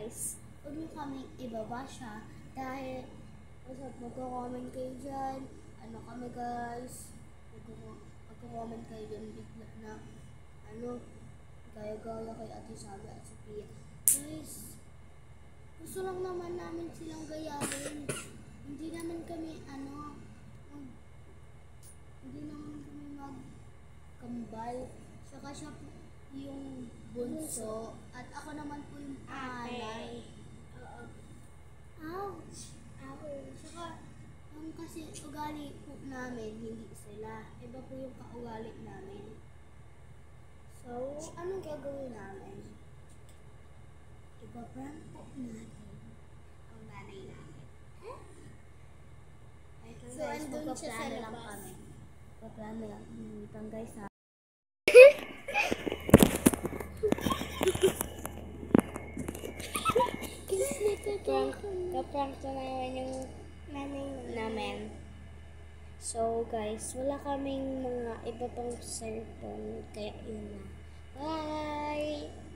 guys, huwag niyo kaming ibaba siya dahil magko-comment kayo dyan. Ano kami guys, magko-comment kayo dyan bigla na gaya-gaya kay Ate Sabi at Sophia. Guys, gusto lang naman namin silang gayahin. Hindi naman kami magkambal. Saka siya po yung bunso at ako naman po yung panganay. Ouch! Saka kasi ugali po namin, hindi sila. Iba po yung kaugali namin. So, anong gagawin namin? Iba-prank po natin ang nanay namin. So, andun siya sa labas. Magpaplano lang. Itong guys ha. Kaprank na naman yung nanay namin. So guys, wala kaming mga iba pang cellphone. Kaya yun na. Bye!